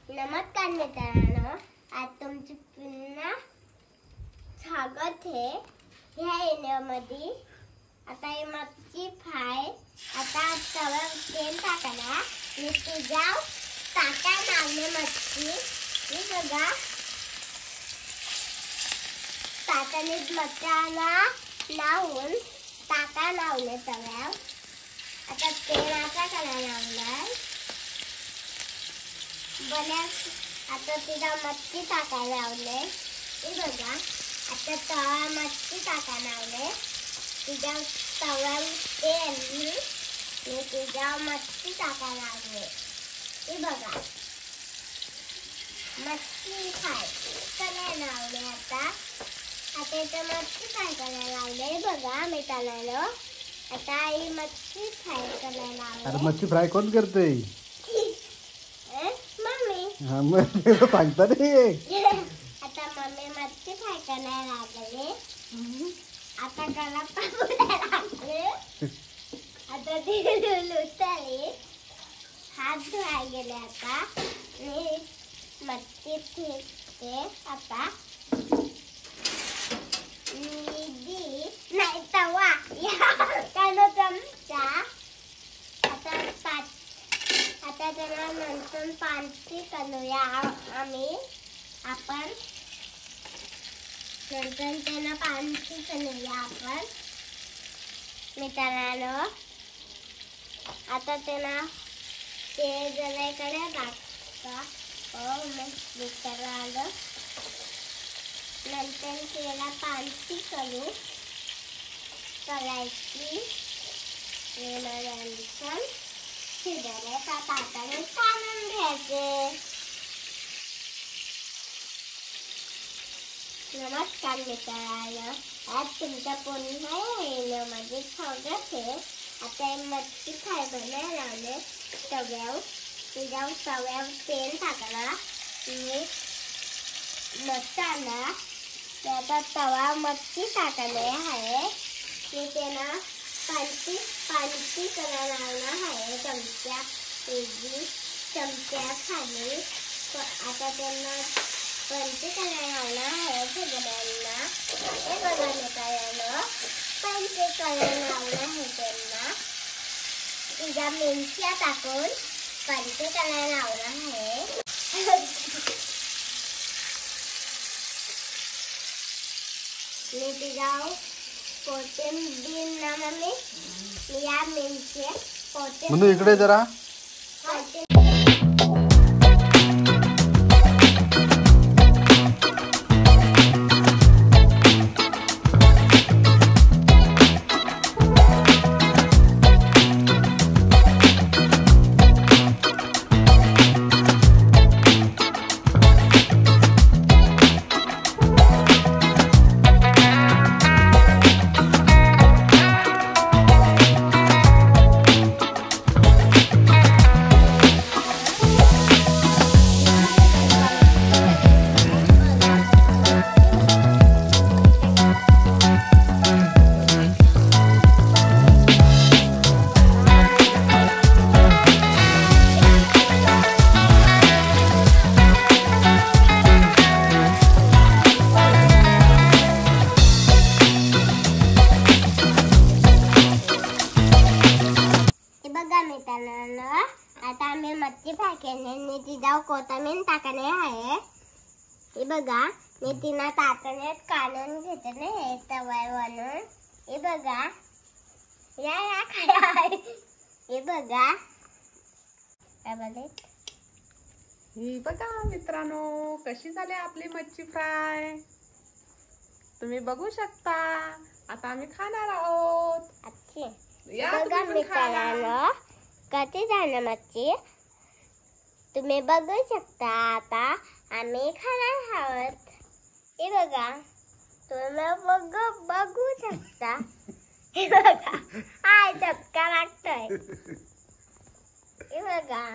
नमस्कार मित्रांनो, आज तुमचे पुन्हा स्वागत आहे ह्या व्हिडिओमध्ये। आता ही मच्छी फ्राय आता तव्यावर तेल टाकायला मी तुझ्या टाका लावले मच्छी हे बघा टाकाने मच्छीला लावून टाका लावले तव्यावर। आता तेलाचा कलर लावलाय बघा। आता तिला मच्छी टाकायला लावले हे बघा। आता तवा मच्छी टाकायला लावले तिच्या तव्यावर तेल मी तिच्या मच्छी टाकायला लावले हे बघा। मच्छी फ्राय करायला लावले आता इथे मच्छी फ्राय करायला लावले बघा मी तळायला। आता ही मच्छी फ्राय करायला लावले। अरे मच्छी फ्राय कोण करते? मम्मी। मग सांगता रे। आता मम्मी मच्छी फ्राय करायला लागले। आता गला पापडायला लागले। आता ती लुटाली हात धुवायला गेले। आता मी मच्छी ठेवते आता निधी नाही तवा कानो चमचा आता त्याला नंतर पाणी करूया आपण नंतर त्याला पाणी करूया आपण मित्रांनो। आता त्याला ते जराकडे टाका मित्रांनो। नंतर त्याला पाणी करायची नंतर शिजल्याच्या ताटाने काढून घ्यायचे। नमस्कार मित्रांनो, आज तुमच्या पुन्हा व्हिडिओमध्ये स्वागत आहे। आता मच्छी फ्राय बनायला लावले तव्यावर तव्यावर तेल टाकला मी मसाला त्याचा तवा मच्छी टाकले आहे मी त्याला पाणी करायला लावला आहे चमच्या खाली। आता त्यांना पंची करायला लावला आहे सगळ्यांना हे बघा मित्रांनो पंची करायला लावला आहे त्यांना तिच्या मिरच्या टाकून पंची करायला लावला आहे। मी तिच्या कोथिंबीर ना मम्मी या मिरच्या म्हणून इकडे जरा मित्रांनो। आता आम्ही मच्छी फ्राय केली तिच्या कोथिंबीर टाकणे आहे हे बघा। मी तिला ताटाने काढून घेतले तव्यावरून हे बघा या काय हे बघा ही बघा मित्रांनो कशी झाली आपली मच्छी फ्राय तुम्ही बघू शकता। आता आम्ही खाणार आहोत। या बघा मित्रांनो कशी झाली मच्छी तुम्ही बघू शकता। आता आम्ही खाणार आहोत हे बघा तुम्ही बघू शकता हे बघा हाय चटका लागतोय हे बघा।